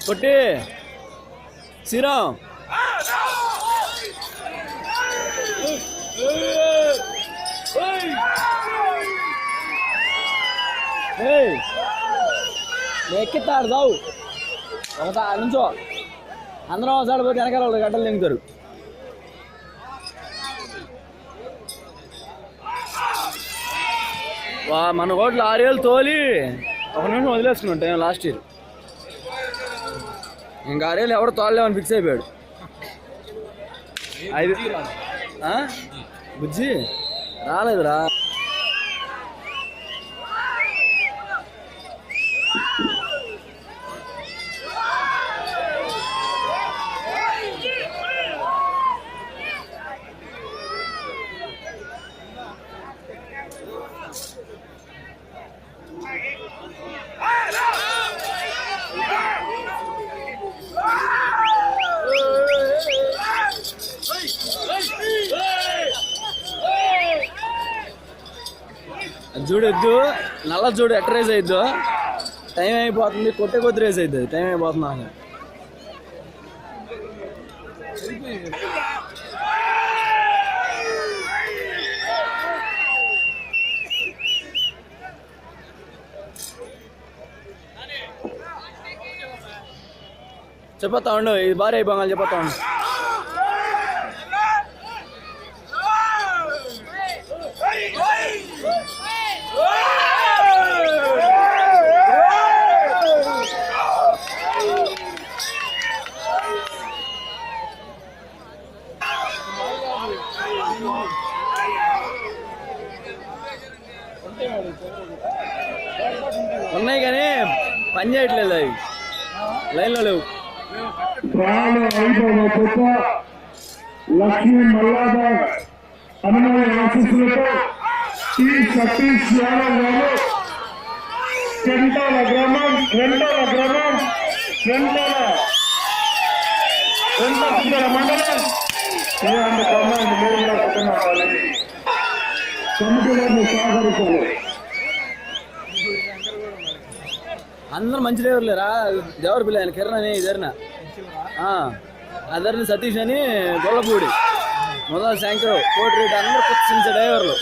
కొట్టి శ్రీరామ్ ఎక్కిస్తాడు సావు ఒకసారి నుంచో అందరం ఒకసారి పోతే వెనకాల వాళ్ళు గడ్డలు దింగుతారు. మన కోట్లు 6 ఏళ్ళు తోలి 1 నిమిషం వదిలేసుకున్నాం టైం లాస్ట్ ఇయర్. ఇంకా 6 ఏళ్ళు ఎవరు తోలలేమని ఫిక్స్ అయిపోయాడు. 5 బుజ్జి రాలేదురా. చూడొద్దు నల్ల చూడు ఎట్ట రేస్ అయిద్దో. టైం అయిపోతుంది, కొట్టే కొద్ది రేస్ అవుతుంది. టైం అయిపోతున్నా చెప్పతా ఉండు. ఇది భారీ అయిపోగాలి చెప్పతా ఉండు. ఉన్నాయి కానీ పని చేయట్లేదు, అవి లైన్లో లేవు. లక్ష్మీ మల్లాబాద్ హనుమాన్ ఆశీస్సులతో టి సతీష్ యాదవ్ గారు రెండవ గ్రామం మండలం కమిటీలను సహకరించాలి. అందరూ మంచి డ్రైవర్ లేరా. దేవర పిల్ల ఆయన కిరణ్ అని ఇదరిన అదర్ని సతీష్ అని గొల్లపూడి మొదలు శంకరు కోటి రెడ్డి అందరూ కొత్త డ్రైవర్లు.